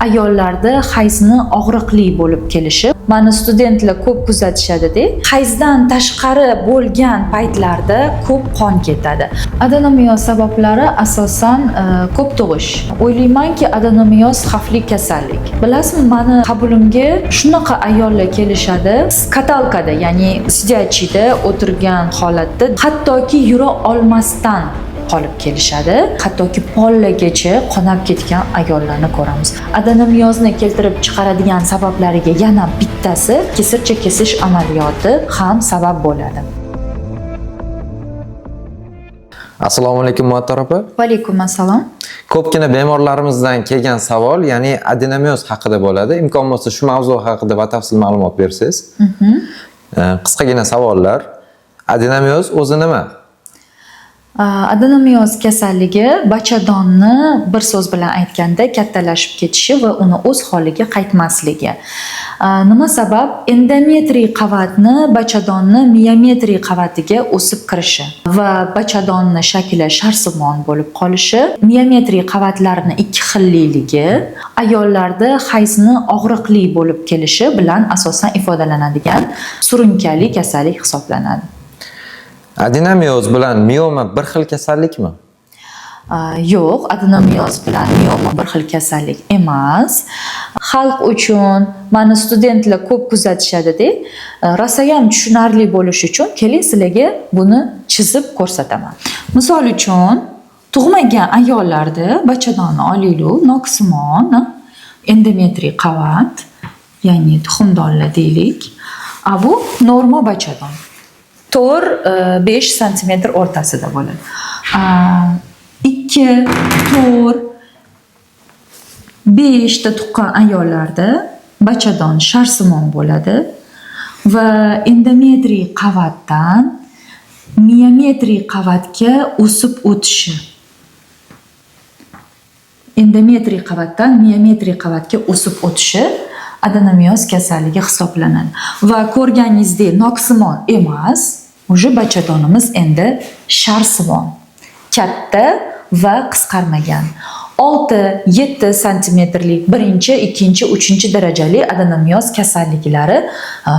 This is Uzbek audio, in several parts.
ayollarda hayzni og'riqli bo'lib kelishi. Mani studentlar ko'p kuzatishadi-da, hayzdan tashqari bo'lgan paytlarda ko'p qon ketadi. Adenomiyoz sabablari asosan ko'p tug'ish. O'ylaymanki, adenomiyoz xavfli kasallik. Bilasizmi, mani qabulimga shunaqa ayollar kelishadi, katalkada, ya'ni sidyachida o'tirgan holatda hattoki yura olmasdan qolib kelishadi. Hattoki pollagacha qonab ketgan ayollarni ko'ramiz. Adenomiyozni keltirib chiqaradigan sabablariga yana bittasi kesircha kesish amaliyoti ham sabab bo'ladi. Assalomu alaykum Muattar opa. Va alaykum assalom. Ko'pgina bemorlarimizdan kelgan savol, ya'ni adenomiyoz haqida bo'ladi. Imkon bo'lsa shu mavzu haqida batafsil ma'lumot bersangiz. Qisqagina savollar. Adenomiyoz o'zi nima? Adenomiyoz kasalligi bachadonni bir so'z bilan aytganda kattalashib ketishi va uni o'z holiga qaytmasligi. Nima sabab? Endometriy qavatni bachadonni miometriy qavatiga o'sib kirishi va bachadonni shakli sharsimon bo'lib qolishi, miometriy qavatlarning ikki xilliligi, ayollarda hayzni og'riqli bo'lib kelishi bilan asosan ifodalanadigan surunkali kasallik hisoblanadi. Adenomiyoz bilan mioma bir xil kasallikmi? Yo'q, adenomiyoz bilan mioma bir xil kasallik emas. Xalq uchun mani studentlar ko'p kuzatishadi-da, rosayam tushunarli bo'lishi uchun keling sizlarga buni chizib ko'rsataman. Misol uchun, tug'magan ayollarda bachadonni olaylik, noksimon, endometriy qavat, ya'ni tuxumdonlar deylik. Bu norma bachadon. 4-5 cm o'rtasida bo'ladi. 2, 4, 5 ta tuqqan ayollarda bachadon sharsimon bo'ladi va endometriy qavatdan miometriy qavatga o'sib o'tishi. Endometriy qavatdan miometriy qavatga o'sib o'tishi adenomiyoz kasalligi hisoblanadi. Va ko'rganingizdek noksimon emas, o'sha bachadonimiz endi sharsimon, katta va qisqarmagan. 6-7 santimetrlik birinchi, ikkinchi, uchinchi darajali adenomiyoz kasalliklari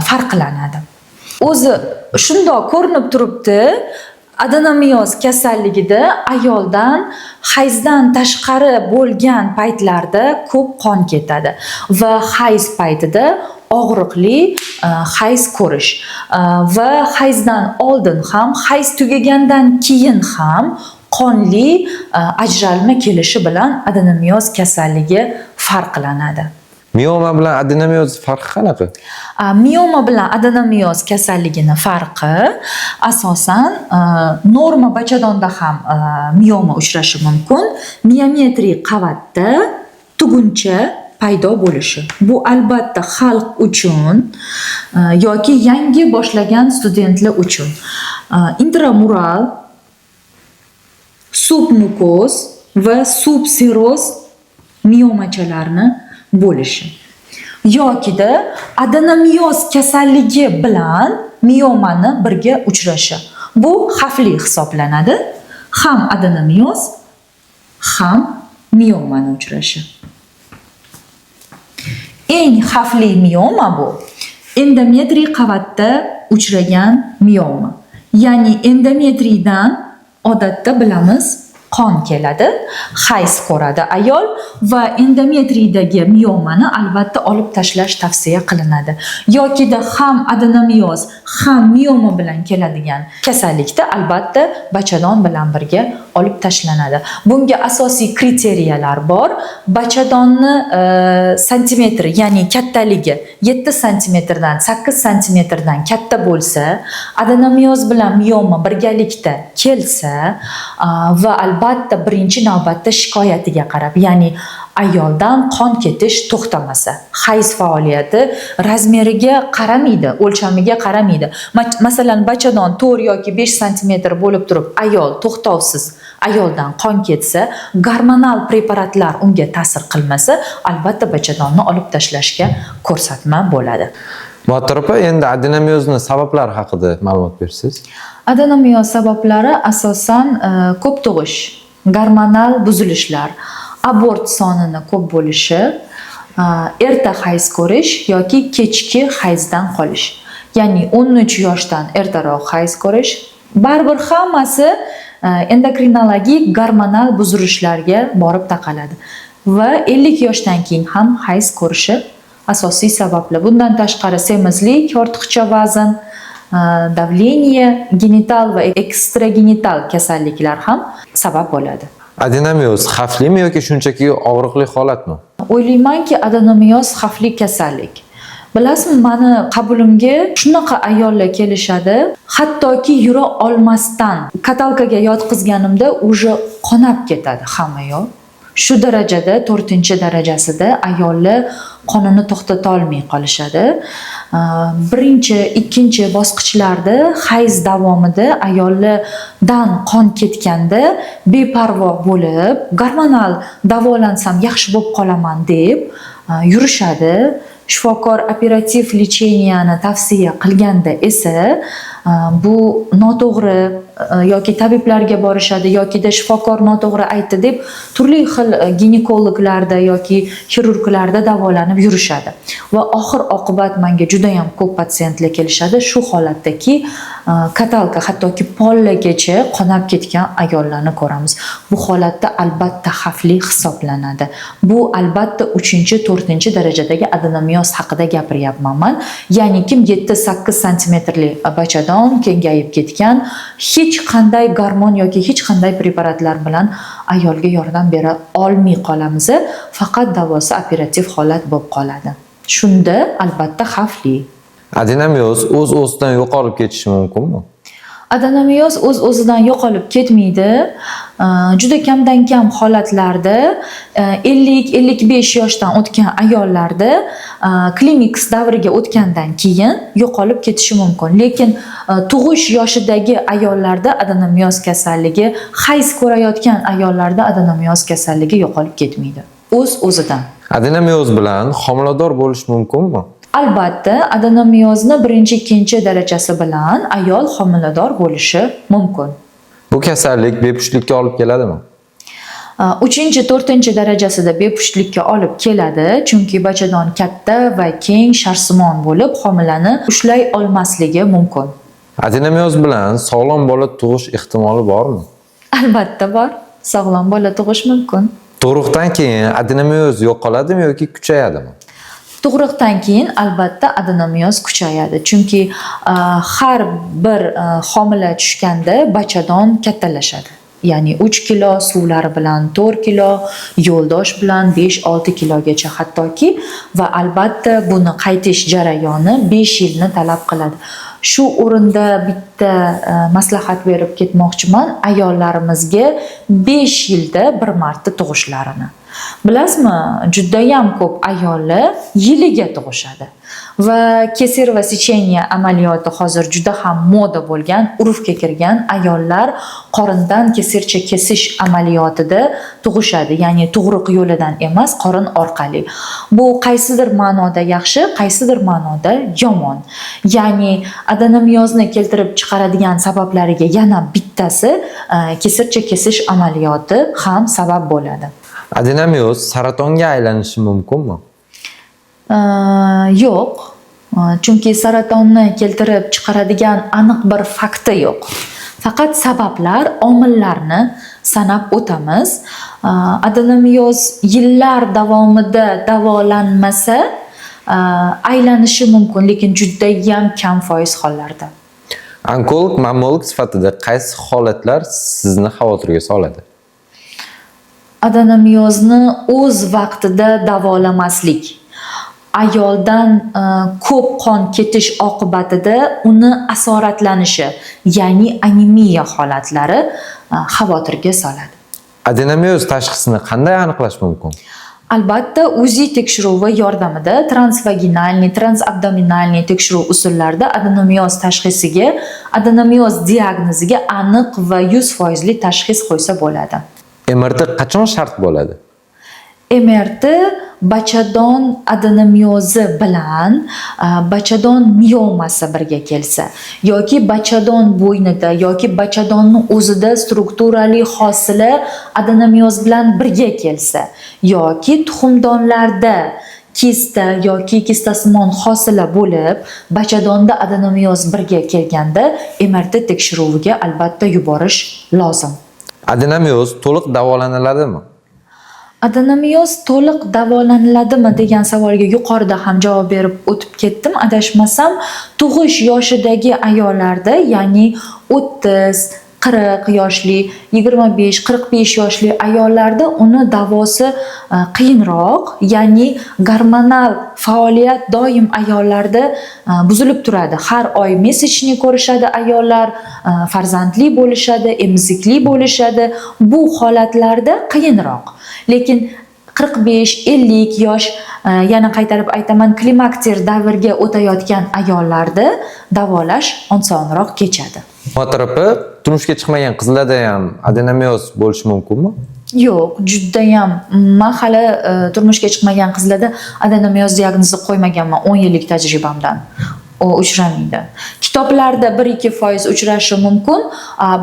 farqlanadi. O'zi shundoq ko'rinib turibdi, adenomiyoz kasalligida ayoldan hayzdan tashqari bo'lgan paytlarda ko'p qon ketadi va hayz paytida og'riqli hayz ko'rish va hayzdan oldin ham, hayz tugagandan keyin ham qonli ajralma kelishi bilan adenomiyoz kasalligi farqlanadi. Mioma bilan adenomiyoz farqi qanaqa? Mioma bilan adenomiyoz kasalligini farqi asosan norma bachadonda ham mioma uchrashi mumkin. Miometriy qavatda tuguncha paydo bo'lishi. Bu albatta xalq uchun yoki yangi boshlagan studentlar uchun intramural, submukoz va subseroz miomachalarni bo'lishi. Yokida adenomiyoz kasalligi bilan miomani birga uchrashi. Bu xavfli hisoblanadi. Ham adenomiyoz, ham miomani uchrashi. Eng xavfli mioma bu endometriy qavatda uchragan mioma. Ya'ni endometriydan odatda bilamiz qon keladi, hayz ko'radi ayol va endometriydagi miomani albatta olib tashlash tavsiya qilinadi. Yokida ham adenomiyoz, ham mioma bilan keladigan kasallikda albatta bachadon bilan birga olib tashlanadi. Bunga asosiy kriteriyalar bor. Bachadonni santimetri, ya'ni kattaligi 7 santimetrdan 8 santimetrdan katta bo'lsa, adenomiyoz bilan mioma birgalikda kelsa va albatta birinchi navbatda shikoyatiga qarab, ya'ni ayoldan qon ketish to'xtamasa, hayz faoliyati razmeriga qaramaydi, o'lchamiga qaramaydi. Masalan, bachadon 4 yoki 5 santimetr bo'lib turib, ayol to'xtovsiz ayoldan qon ketsa, gormonal preparatlar unga ta'sir qilmasa, albatta bachadonni olib tashlashga ko'rsatma bo'ladi. Muattar opa, endi adenomiyozni sabablari haqida ma'lumot bersangiz. Adenomiyoz sabablari asosan ko'p tug'ish, gormonal buzilishlar, abort sonini ko'p bo'lishi, erta hayz ko'rish yoki kechki hayzdan qolish. Ya'ni 13 yoshdan ertaroq hayz ko'rish. Baribir hammasi endokrinologik gormonal buzilishlarga borib taqaladi. Va 50 yoshdan keyin ham hayz ko'rishi asosiy sabablar. Bundan tashqari semizlik, ortiqcha vazn, davleniya, genital va ekstragenital kasalliklar ham sabab bo'ladi. Adenomioz xavflimi yoki shunchaki og'riqli holatmi? O'ylaymanki, adenomioz xavfli kasallik. Bilasizmi, meni qabulimga shunaqa ayollar kelishadi, hattoki yura olmasdan katalkaga yotqizganimda уже qonab ketadi hamma yoq. Shu darajada 4-darajasida ayollar qonini to'xtata olmay qolishadi. Birinchi, ikkinchi bosqichlarda hayz davomida ayollardan qon ketganda beparvo bo'lib, gormonal davolansam yaxshi bo'lib qolaman deb yurishadi. Shifokor operativ lecheniyani tavsiya qilganda esa bu noto'g'ri yoki tabiblarga borishadi yokida shifokor noto'g'ri aytdi deb turli xil ginekologlarda yoki xirurglarda davolanib yurishadi. Va oxir oqibat menga juda ham ko'p patsientlar kelishadi shu holatdaki katalka hattoki pollagacha qonab ketgan ayollarni ko'ramiz. Bu holatda albatta xavfli hisoblanadi. Bu albatta 3-4-darajadagi adenomioz haqida gapiryapman men. Ya'ni kim 7-8 santimetrli bachadon kengayib ketgan, hech qanday gormon yoki hech qanday preparatlar bilan ayolga yordam bera olmay qolamiz, faqat davosi operativ holat bo'lib qoladi. Shunda albatta xavfli. Adenomioz o'z-o'zidan yo'qolib ketishi mumkinmi? Adenomioz o'z-o'zidan yo'qolib ketmaydi. Juda kamdan kam holatlarda 50-55 yoshdan o'tgan ayollarda kliniks davriga o'tgandan keyin yo'qolib ketishi mumkin. Lekin tug'ish yoshidagi ayollarda adenomioz kasalligi, hayz ko'rayotgan ayollarda adenomioz kasalligi yo'qolib ketmaydi. O'z-o'zidan. Adenomioz bilan homilador bo'lish mumkinmi? Albatta, adenomiozni 1-2-darajasi bilan ayol homilador bo'lishi mumkin. Bu kasallik bepushtlikka olib keladimi? 3-4-darajasida bepushtlikka olib keladi, chunki bachadon katta va keng sharsimon bo'lib, homilani ushlay olmasligi mumkin. Adenomioz bilan sog'lom bola tug'ish ehtimoli bormi? Albatta bor. Sog'lom bola tug'ish mumkin. Tug'ruqdan keyin adenomioz yo'qoladimi yoki kuchayadimi? Tug'ruqdan keyin albatta adenomioz kuchayadi, chunki har bir homila tushganda bachadon kattalashadi. Ya'ni 3 kilo suvlari bilan 4 kilo, yo'ldosh bilan 5-6 kilogacha hattoki va albatta buni qaytish jarayoni 5 yilni talab qiladi. Shu o'rinda bitta maslahat berib ketmoqchiman ayollarimizga 5 yilda bir marta tug'ishlarini. Bilasizmi, juda ham ko'p ayollar yiliga tug'ishadi. Va kesir va secheniya amaliyoti hozir juda ham moda bo'lgan, urfga kirgan ayollar qorindan kesircha kesish amaliyotida tug'ishadi. Ya'ni tug'ruq yo'lidan emas, qorin orqali. Bu qaysidir ma'noda yaxshi, qaysidir ma'noda yomon. Ya'ni adenomiozni keltirib chiqaradigan sabablariga yana bittasi kesircha kesish amaliyoti ham sabab bo'ladi. Adenomioz saratonga aylanishi mumkinmi? Yo'q. Chunki saratonni keltirib chiqaradigan aniq bir fakti yo'q. Faqat sabablar, omillarni sanab o'tamiz. Adenomioz yillar davomida davolanmasa aylanishi mumkin, lekin juda ham kam foiz hollarda. Onkolog, mammolog sifatida qaysi holatlar sizni xavotirga soladi? Adenomiozni o'z vaqtida davolamaslik, ayoldan ko'p qon ketish oqibatida uni asoratlanishi, ya'ni anemiya holatlari xavotirga soladi. Adenomioz tashxisini qanday aniqlash mumkin? Albatta, UZI tekshiruvi yordamida transvaginalniy, transabdominalniy tekshiruv usullarida adenomioz tashxisiga, adenomioz diagnoziga aniq va 100% tashxis qo'ysa bo'ladi. MRT qachon shart bo'ladi? MRT bachadon adenomiozi bilan bachadon miomasi birga kelsa yoki bachadon bo'ynida yoki bachadonning o'zida strukturali hosila adenomioz bilan birga kelsa yoki tuxumdonlarda kista yoki kistasimon hosila bo'lib, bachadonda adenomioz birga kelganda MRT tekshiruviga albatta yuborish lozim. Adenomioz to'liq davolaniladimi? Adenomioz to'liq davolaniladimi degan savolga yuqorida ham javob berib o'tib ketdim. Adashmasam, tug'ish yoshidagi ayollarda, ya'ni 30-40 yoshli, 25-45 yoshli ayollarda uni davosi qiyinroq, ya'ni gormonal faoliyat doim ayollarda buzilib turadi. Har oy messenjni ko'rishadi ayollar, farzandli bo'lishadi, emizikli bo'lishadi. Bu holatlarda qiyinroq. Lekin 45-50 yosh, yana qaytarib aytaman, klimakter davrga o'tayotgan ayollarda davolash osonroq kechadi. Motropi turmushga chiqmagan qizlarda ham adenomioz bo'lishi mumkinmi? Yo'q, judayam men hali turmushga chiqmagan qizlarda adenomioz diagnozi qo'ymaganman 10 yillik tajribamdan. O uchramaydi. Kitoblarda 1-2% uchrashi mumkin.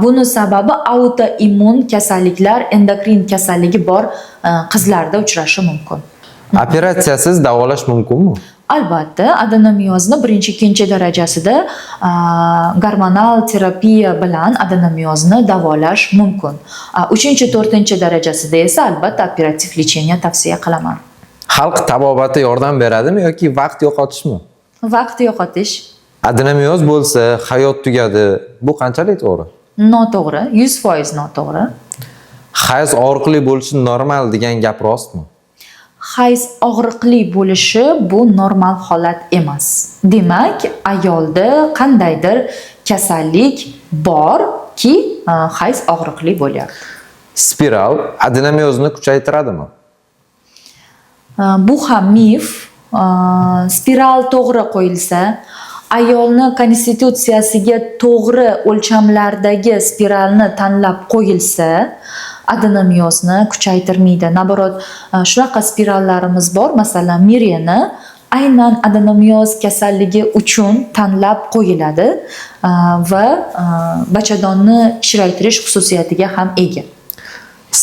Buni sababi autoimmun kasalliklar, endokrin kasalligi bor qizlarda uchrashi mumkin. Operatsiyasiz davolash mumkinmi? Albatta, adenomiozni 1-2 darajasida gormonal terapiya bilan adenomiozni davolash mumkin. 3-4 darajasida esa albatta operativ lecheniya tavsiya qilaman. Xalq tabobati yordam beradimi yoki vaqt yo'qotishmi? Vaqt yo'qotish. Adenomioz bo'lsa, hayot tugadi. Bu qanchalik to'g'ri? Noto'g'ri, 100% noto'g'ri. Hayz og'riqli bo'lishi normal degan gap rostmi? Hayz og'riqli bo'lishi bu normal holat emas. Demak, ayolda qandaydir kasallik borki, hayz og'riqli bo'lyapti. Spiral adenomiozni kuchaytiradimi? Bu ham mif. Spiral to'g'ri qo'yilsa, ayolni konstitutsiyasiga to'g'ri o'lchamlardagi spiralni tanlab qo'yilsa, adenomiozni kuchaytirmaydi. Naborot, shunaqa spirallarimiz bor, masalan, Mirena aynan adenomioz kasalligi uchun tanlab qo'yiladi va bachadonni kichraytirish xususiyatiga ham ega.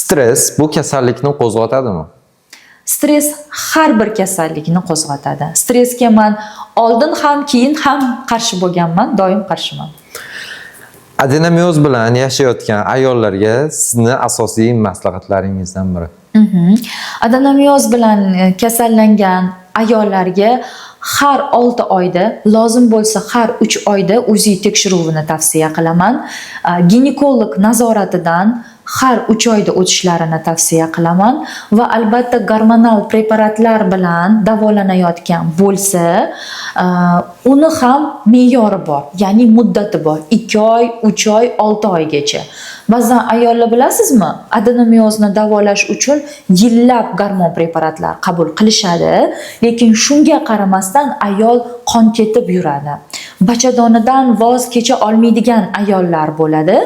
Stress bu kasallikni qo'zg'atadimi? Stress har bir kasallikni qo'zg'atadi. Stressga men oldin ham, keyin ham qarshi bo'lganman, doim qarshiman. Adenomioz bilan yashayotgan ayollarga sizni asosiy maslahatlaringizdan biri. Adenomioz bilan kasallangan ayollarga har 6 oyda, lozim bo'lsa har 3 oyda UZI tekshiruvini tavsiya qilaman. Ginekolog nazoratidan har 3 oyda o'tishlarini tavsiya qilaman va albatta gormonal preparatlar bilan davolanayotgan bo'lsa, uni ham me'yori bor, ya'ni muddati bor. 2 oy, 3 oy, 6 oygacha. Ba'zan ayollar bilasizmi, adenomiozni davolash uchun yillab gormon preparatlar qabul qilishadi, lekin shunga qaramasdan ayol qon ketib yuradi. Bachadonidan voz kecha olmaydigan ayollar bo'ladi.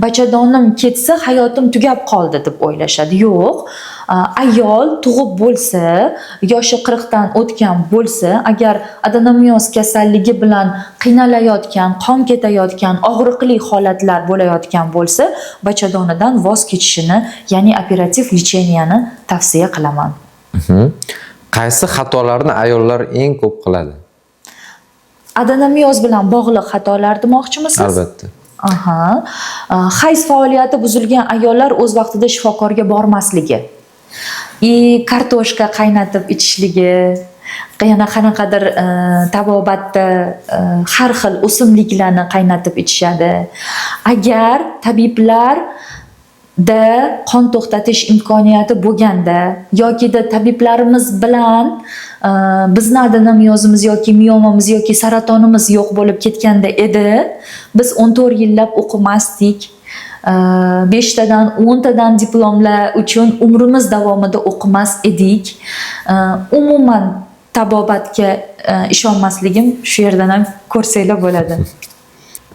Bachadonim ketsa hayotim tugab qoldi deb o'ylashadi. Yo'q, ayol tug'ib bo'lsa, yoshi 40 dan o'tgan bo'lsa, agar adenomioz kasalligi bilan qiynalayotgan, qon ketayotgan, og'riqli holatlar bo'layotgan bo'lsa, bachadonidan voz kechishini, ya'ni operativ lecheniyani tavsiya qilaman. Qaysi xatolarni ayollar eng ko'p qiladi? Adenomioz bilan bog'liq xatolar demoqchimisiz? Albatta. Hayz faoliyati buzilgan ayollar o'z vaqtida shifokorga bormasligi. Kartoshka qaynatib ichishligi, yana qanaqadir tabobatda har xil o'simliklarni qaynatib ichishadi. Agar tabiblar da qon to'xtatish imkoniyati bo'lganda yokida tabiblarimiz bilan bizni adenomiozimiz yoki miomamiz yoki saratonimiz yo'q bo'lib ketganda edi, biz 14 yillab o'qimasdik. 5 tadan 10 tadan diplomlar uchun umrimiz davomida o'qimas edik. Umuman tabobatga ishonmasligim shu yerdan ham ko'rsanglar bo'ladi.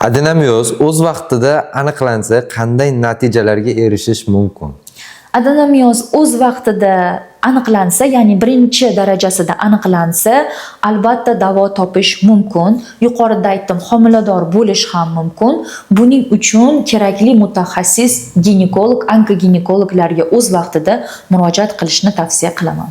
Adenomioz o'z vaqtida aniqlansa qanday natijalarga erishish mumkin? Adenomioz o'z vaqtida aniqlansa, ya'ni 1-darajasida aniqlansa, albatta davo topish mumkin. Yuqorida aytdim, homilador bo'lish ham mumkin. Buning uchun kerakli mutaxassis ginekolog, onkoginekologlarga o'z vaqtida murojaat qilishni tavsiya qilaman.